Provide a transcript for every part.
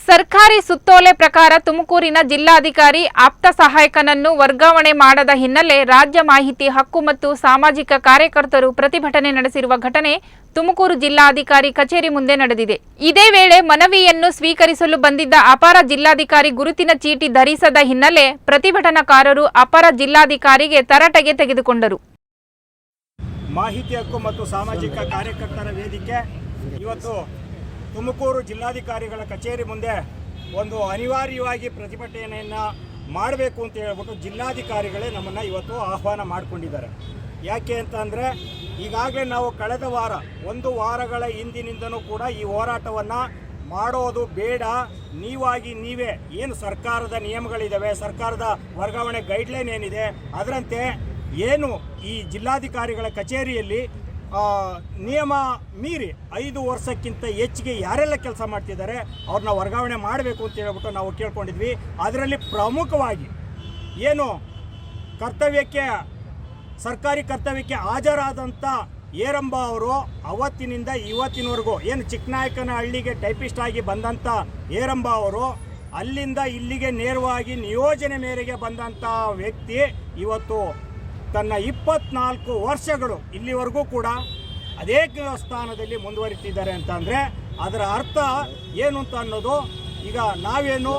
ಸರ್ಕಾರಿ ಸುತ್ತೋಲೆ ಪ್ರಕಾರ ತುಮಕೂರಿನ ಜಿಲ್ಲಾಧಿಕಾರಿ ಆಪ್ತ ಸಹಾಯಕನನ್ನು ವರ್ಗಾವಣೆ ಮಾಡದ ಹಿನ್ನೆಲೆ ರಾಜ್ಯ ಮಾಹಿತಿ ಹಕ್ಕು ಮತ್ತು ಸಾಮಾಜಿಕ ಕಾರ್ಯಕರ್ತರು ಪ್ರತಿಭಟನೆ ನಡೆಸಿರುವ ಘಟನೆ ತುಮಕೂರು ಜಿಲ್ಲಾಧಿಕಾರಿ ಕಚೇರಿ ಮುಂದೆ ನಡೆದಿದೆ. ಇದೇ ವೇಳೆ ಮನವಿಯನ್ನು ಸ್ವೀಕರಿಸಲು ಬಂದಿದ್ದ ಅಪರ ಜಿಲ್ಲಾಧಿಕಾರಿ ಗುರುತಿನ ಚೀಟಿ ಧರಿಸದ ಹಿನ್ನೆಲೆ ಪ್ರತಿಭಟನಾಕಾರರು ಅಪರ ಜಿಲ್ಲಾಧಿಕಾರಿಗೆ ತರಾಟೆಗೆ ತೆಗೆದುಕೊಂಡರು. ಮಾಹಿತಿ ಹಕ್ಕು ಮತ್ತು ಸಾಮಾಜಿಕ ಕಾರ್ಯಕರ್ತರ ವೇದಿಕೆ ಇವತ್ತು ತುಮಕೂರು ಜಿಲ್ಲಾಧಿಕಾರಿಗಳ ಕಚೇರಿ ಮುಂದೆ ಒಂದು ಅನಿವಾರ್ಯವಾಗಿ ಪ್ರತಿಭಟನೆಯನ್ನು ಮಾಡಬೇಕು ಅಂತ ಹೇಳ್ಬಿಟ್ಟು ಜಿಲ್ಲಾಧಿಕಾರಿಗಳೇ ನಮ್ಮನ್ನು ಇವತ್ತು ಆಹ್ವಾನ ಮಾಡಿಕೊಂಡಿದ್ದಾರೆ. ಯಾಕೆ ಅಂತ ಅಂದರೆ ಈಗಾಗಲೇ ನಾವು ಕಳೆದ ವಾರ ಒಂದು ವಾರಗಳ ಹಿಂದಿನಿಂದನೂ ಕೂಡ ಈ ಹೋರಾಟವನ್ನು ಮಾಡೋದು ಬೇಡ, ನೀವೇ ಏನು ಸರ್ಕಾರದ ನಿಯಮಗಳಿದ್ದಾವೆ, ಸರ್ಕಾರದ ವರ್ಗಾವಣೆ ಗೈಡ್ಲೈನ್ ಏನಿದೆ ಅದರಂತೆ ಏನು ಈ ಜಿಲ್ಲಾಧಿಕಾರಿಗಳ ಕಚೇರಿಯಲ್ಲಿ ನಿಯಮ ಮೀರಿ 5 ವರ್ಷಕ್ಕಿಂತ ಹೆಚ್ಚಿಗೆ ಯಾರೆಲ್ಲ ಕೆಲಸ ಮಾಡ್ತಿದ್ದಾರೆ ಅವ್ರನ್ನ ವರ್ಗಾವಣೆ ಮಾಡಬೇಕು ಅಂತ ಹೇಳ್ಬಿಟ್ಟು ನಾವು ಕೇಳ್ಕೊಂಡಿದ್ವಿ. ಅದರಲ್ಲಿ ಪ್ರಮುಖವಾಗಿ ಏನು ಸರ್ಕಾರಿ ಕರ್ತವ್ಯಕ್ಕೆ ಹಾಜರಾದಂಥ ಏರಂಬ ಅವರು ಅವತ್ತಿನಿಂದ ಇವತ್ತಿನವರೆಗೂ ಏನು ಚಿಕ್ಕನಾಯಕನಹಳ್ಳಿಗೆ ಟೈಪಿಸ್ಟ್ ಆಗಿ ಬಂದಂಥ ಏರಂಬ ಅವರು ಅಲ್ಲಿಂದ ಇಲ್ಲಿಗೆ ನೇರವಾಗಿ ನಿಯೋಜನೆ ಮೇರೆಗೆ ಬಂದಂಥ ವ್ಯಕ್ತಿ ಇವತ್ತು ತನ್ನ 24 ವರ್ಷಗಳು ಇಲ್ಲಿವರೆಗೂ ಕೂಡ ಅದೇ ಸ್ಥಾನದಲ್ಲಿ ಮುಂದುವರಿತಿದ್ದಾರೆ ಅಂತಂದರೆ ಅದರ ಅರ್ಥ ಏನು ಅಂತ ಅನ್ನೋದು ಈಗ ನಾವೇನು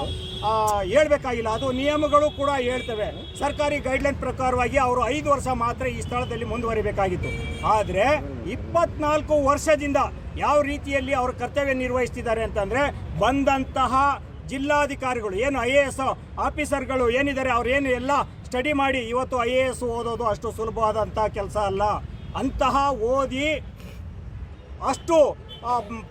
ಹೇಳ್ಬೇಕಾಗಿಲ್ಲ. ಅದು ನಿಯಮಗಳು ಕೂಡ ಹೇಳ್ತವೆ. ಸರ್ಕಾರಿ ಗೈಡ್ಲೈನ್ ಪ್ರಕಾರವಾಗಿ ಅವರು 5 ವರ್ಷ ಮಾತ್ರ ಈ ಸ್ಥಳದಲ್ಲಿ ಮುಂದುವರಿಬೇಕಾಗಿತ್ತು. ಆದರೆ 24 ವರ್ಷದಿಂದ ಯಾವ ರೀತಿಯಲ್ಲಿ ಅವರು ಕರ್ತವ್ಯ ನಿರ್ವಹಿಸ್ತಿದ್ದಾರೆ ಅಂತಂದರೆ ಬಂದಂತಹ ಜಿಲ್ಲಾಧಿಕಾರಿಗಳು ಏನು IAS ಆಫೀಸರ್ಗಳು ಏನಿದ್ದಾರೆ ಅವ್ರೇನು ಎಲ್ಲ ಸ್ಟಡಿ ಮಾಡಿ ಇವತ್ತು IAS ಓದೋದು ಅಷ್ಟು ಸುಲಭವಾದಂಥ ಕೆಲಸ ಅಲ್ಲ. ಅಂತಹ ಓದಿ ಅಷ್ಟು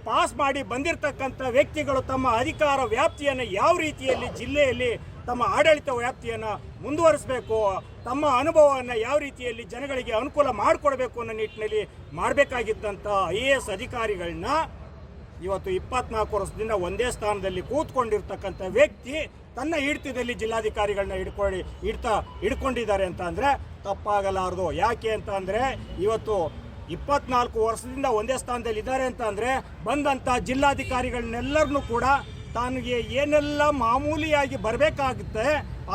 ಪಾಸ್ ಮಾಡಿ ಬಂದಿರತಕ್ಕಂಥ ವ್ಯಕ್ತಿಗಳು ತಮ್ಮ ಅಧಿಕಾರ ವ್ಯಾಪ್ತಿಯನ್ನು ಯಾವ ರೀತಿಯಲ್ಲಿ ಜಿಲ್ಲೆಯಲ್ಲಿ ತಮ್ಮ ಆಡಳಿತ ವ್ಯಾಪ್ತಿಯನ್ನು ಮುಂದುವರಿಸಬೇಕು, ತಮ್ಮ ಅನುಭವವನ್ನು ಯಾವ ರೀತಿಯಲ್ಲಿ ಜನಗಳಿಗೆ ಅನುಕೂಲ ಮಾಡಿಕೊಡ್ಬೇಕು ಅನ್ನೋ ನಿಟ್ಟಿನಲ್ಲಿ ಮಾಡಬೇಕಾಗಿದ್ದಂಥ IAS ಅಧಿಕಾರಿಗಳನ್ನ ಇವತ್ತು 24 ವರ್ಷದಿಂದ ಒಂದೇ ಸ್ಥಾನದಲ್ಲಿ ಕೂತ್ಕೊಂಡಿರ್ತಕ್ಕಂಥ ವ್ಯಕ್ತಿ ತನ್ನ ಹಿಡಿತದಲ್ಲಿ ಜಿಲ್ಲಾಧಿಕಾರಿಗಳನ್ನ ಹಿಡ್ಕೊಂಡಿದ್ದಾರೆ ಅಂತ ಅಂದರೆ ತಪ್ಪಾಗಲಾರದು. ಯಾಕೆ ಅಂತ ಅಂದರೆ ಇವತ್ತು 24 ವರ್ಷದಿಂದ ಒಂದೇ ಸ್ಥಾನದಲ್ಲಿ ಇದ್ದಾರೆ ಅಂತ ಅಂದರೆ ಬಂದಂಥ ಜಿಲ್ಲಾಧಿಕಾರಿಗಳನ್ನೆಲ್ಲರನ್ನೂ ಕೂಡ ತನಗೆ ಏನೆಲ್ಲ ಮಾಮೂಲಿಯಾಗಿ ಬರಬೇಕಾಗುತ್ತೆ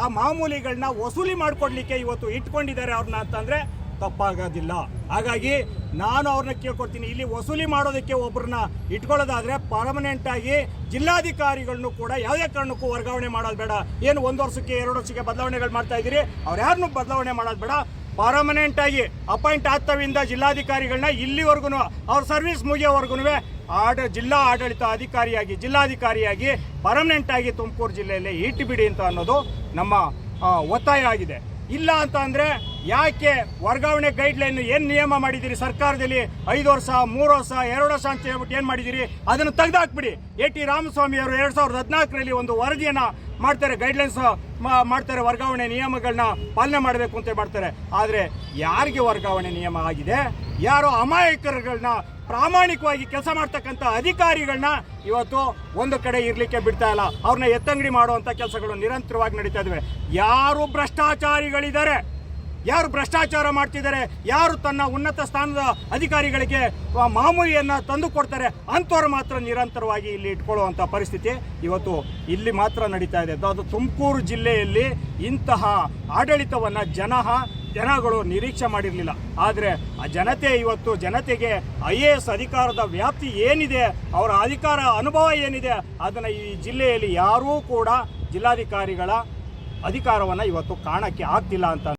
ಆ ಮಾಮೂಲಿಗಳನ್ನ ವಸೂಲಿ ಮಾಡಿಕೊಡ್ಲಿಕ್ಕೆ ಇವತ್ತು ಇಟ್ಕೊಂಡಿದ್ದಾರೆ ಅವ್ರನ್ನ ಅಂತಂದರೆ ತಪ್ಪಾಗೋದಿಲ್ಲ. ಹಾಗಾಗಿ ನಾನು ಅವ್ರನ್ನ ಕೇಳ್ಕೊಡ್ತೀನಿ, ಇಲ್ಲಿ ವಸೂಲಿ ಮಾಡೋದಕ್ಕೆ ಒಬ್ಬರನ್ನ ಇಟ್ಕೊಳ್ಳೋದಾದರೆ ಪರ್ಮನೆಂಟಾಗಿ ಜಿಲ್ಲಾಧಿಕಾರಿಗಳನ್ನು ಕೂಡ ಯಾವುದೇ ಕಾರಣಕ್ಕೂ ವರ್ಗಾವಣೆ ಮಾಡೋದು ಬೇಡ. ಏನು 1 ವರ್ಷಕ್ಕೆ 2 ವರ್ಷಕ್ಕೆ ಬದಲಾವಣೆಗಳು ಮಾಡ್ತಾ ಇದ್ದೀರಿ, ಅವ್ರು ಯಾರನ್ನೂ ಬದಲಾವಣೆ ಮಾಡೋದು ಬೇಡ. ಪರ್ಮನೆಂಟಾಗಿ ಅಪಾಯಿಂಟ್ ಆಗ್ತವಿಂದ ಜಿಲ್ಲಾಧಿಕಾರಿಗಳನ್ನ ಇಲ್ಲಿವರೆಗೂ ಅವ್ರ ಸರ್ವಿಸ್ ಮುಗಿಯೋವರೆಗೂ ಜಿಲ್ಲಾ ಆಡಳಿತ ಅಧಿಕಾರಿಯಾಗಿ ಜಿಲ್ಲಾಧಿಕಾರಿಯಾಗಿ ಪರ್ಮನೆಂಟಾಗಿ ತುಮಕೂರು ಜಿಲ್ಲೆಯಲ್ಲಿ ಇಟ್ಟುಬಿಡಿ ಅಂತ ಅನ್ನೋದು ನಮ್ಮ ಒತ್ತಾಯ ಆಗಿದೆ. ಇಲ್ಲ ಅಂತ ಅಂದರೆ ಯಾಕೆ ವರ್ಗಾವಣೆ ಗೈಡ್ಲೈನ್ ಏನು ನಿಯಮ ಮಾಡಿದ್ದೀರಿ ಸರ್ಕಾರದಲ್ಲಿ 5 ವರ್ಷ 3 ವರ್ಷ 2 ವರ್ಷ ಅಂತ ಹೇಳ್ಬಿಟ್ಟು ಏನು ಮಾಡಿದ್ದೀರಿ ಅದನ್ನು ತೆಗೆದುಹಾಕ್ಬಿಡಿ. AT ರಾಮಸ್ವಾಮಿ ಅವರು 2014ರಲ್ಲಿ ಒಂದು ವರದಿಯನ್ನು ಮಾಡ್ತಾರೆ, ಗೈಡ್ಲೈನ್ಸ್ ಮಾಡ್ತಾರೆ, ವರ್ಗಾವಣೆ ನಿಯಮಗಳನ್ನ ಪಾಲನೆ ಮಾಡಬೇಕು ಅಂತ ಮಾಡ್ತಾರೆ. ಆದರೆ ಯಾರಿಗೆ ವರ್ಗಾವಣೆ ನಿಯಮ ಆಗಿದೆ, ಯಾರೋ ಅಮಾಯಕರುಗಳನ್ನ ಪ್ರಾಮಾಣಿಕವಾಗಿ ಕೆಲಸ ಮಾಡ್ತಕ್ಕಂಥ ಅಧಿಕಾರಿಗಳನ್ನ ಇವತ್ತು ಒಂದು ಕಡೆ ಇರಲಿಕ್ಕೆ ಬಿಡ್ತಾ ಇಲ್ಲ. ಅವ್ರನ್ನ ಎತ್ತಂಗಡಿ ಮಾಡುವಂಥ ಕೆಲಸಗಳು ನಿರಂತರವಾಗಿ ನಡೀತಾ ಇದ್ದಾವೆ. ಯಾರು ಭ್ರಷ್ಟಾಚಾರಿಗಳಿದ್ದಾರೆ, ಯಾರು ಭ್ರಷ್ಟಾಚಾರ ಮಾಡ್ತಿದ್ದಾರೆ, ಯಾರು ತನ್ನ ಉನ್ನತ ಸ್ಥಾನದ ಅಧಿಕಾರಿಗಳಿಗೆ ಮಾಮೂಲಿಯನ್ನು ತಂದು ಕೊಡ್ತಾರೆ ಅಂಥವ್ರು ಮಾತ್ರ ನಿರಂತರವಾಗಿ ಇಲ್ಲಿ ಇಟ್ಕೊಳ್ಳುವಂಥ ಪರಿಸ್ಥಿತಿ ಇವತ್ತು ಇಲ್ಲಿ ಮಾತ್ರ ನಡೀತಾ ಇದೆ. ಅದು ತುಮಕೂರು ಜಿಲ್ಲೆಯಲ್ಲಿ ಇಂತಹ ಆಡಳಿತವನ್ನು ಜನಗಳು ನಿರೀಕ್ಷೆ ಮಾಡಿರಲಿಲ್ಲ. ಆದರೆ ಆ ಜನತೆಗೆ IAS ಅಧಿಕಾರದ ವ್ಯಾಪ್ತಿ ಏನಿದೆ, ಅವರ ಅಧಿಕಾರ ಅನುಭವ ಏನಿದೆ ಅದನ್ನು ಈ ಜಿಲ್ಲೆಯಲ್ಲಿ ಯಾರೂ ಕೂಡ ಜಿಲ್ಲಾಧಿಕಾರಿಗಳ ಅಧಿಕಾರವನ್ನು ಇವತ್ತು ಕಾಣಕ್ಕೆ ಆಗ್ತಿಲ್ಲ ಅಂತ